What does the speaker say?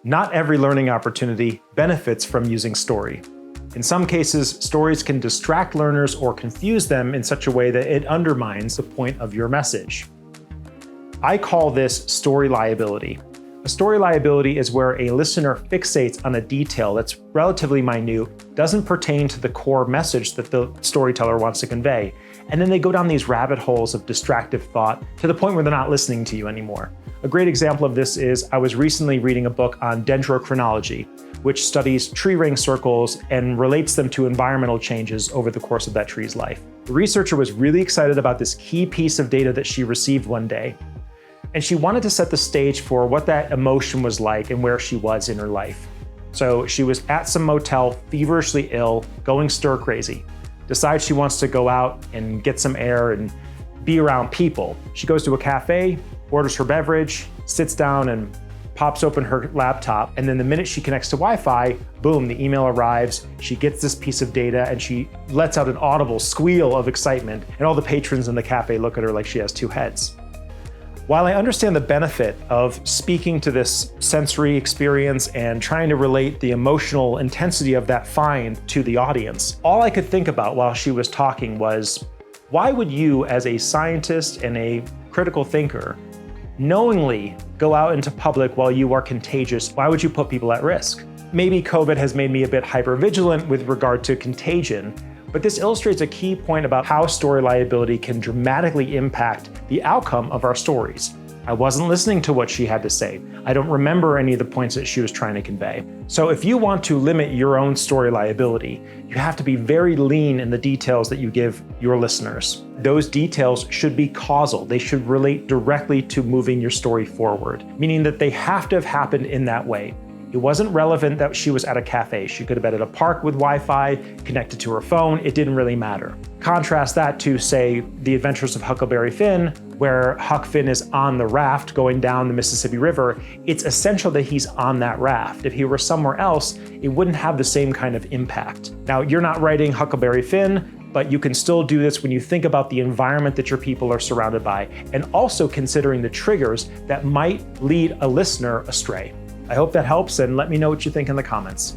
Not every learning opportunity benefits from using story. In some cases, stories can distract learners or confuse them in such a way that it undermines the point of your message. I call this story liability. A story liability is where a listener fixates on a detail that's relatively minute, doesn't pertain to the core message that the storyteller wants to convey, and then they go down these rabbit holes of distractive thought to the point where they're not listening to you anymore. A great example of this is I was recently reading a book on dendrochronology, which studies tree ring circles and relates them to environmental changes over the course of that tree's life. The researcher was really excited about this key piece of data that she received one day, and she wanted to set the stage for what that emotion was like and where she was in her life. So she was at some motel, feverishly ill, going stir crazy. Decides she wants to go out and get some air and be around people. She goes to a cafe, orders her beverage, sits down and pops open her laptop, and then the minute she connects to Wi-Fi, boom, the email arrives, she gets this piece of data, and she lets out an audible squeal of excitement, and all the patrons in the cafe look at her like she has two heads. While I understand the benefit of speaking to this sensory experience and trying to relate the emotional intensity of that find to the audience, all I could think about while she was talking was, why would you, as a scientist and a critical thinker, knowingly go out into public while you are contagious? Why would you put people at risk? Maybe COVID has made me a bit hypervigilant with regard to contagion, but this illustrates a key point about how story liability can dramatically impact the outcome of our stories. I wasn't listening to what she had to say. I don't remember any of the points that she was trying to convey. So if you want to limit your own story liability, you have to be very lean in the details that you give your listeners. Those details should be causal. They should relate directly to moving your story forward, meaning that they have to have happened in that way. It wasn't relevant that she was at a cafe. She could have been at a park with Wi-Fi, connected to her phone. It didn't really matter. Contrast that to, say, The Adventures of Huckleberry Finn, where Huck Finn is on the raft going down the Mississippi River. It's essential that he's on that raft. If he were somewhere else, it wouldn't have the same kind of impact. Now, you're not writing Huckleberry Finn, but you can still do this when you think about the environment that your people are surrounded by, and also considering the triggers that might lead a listener astray. I hope that helps, and let me know what you think in the comments.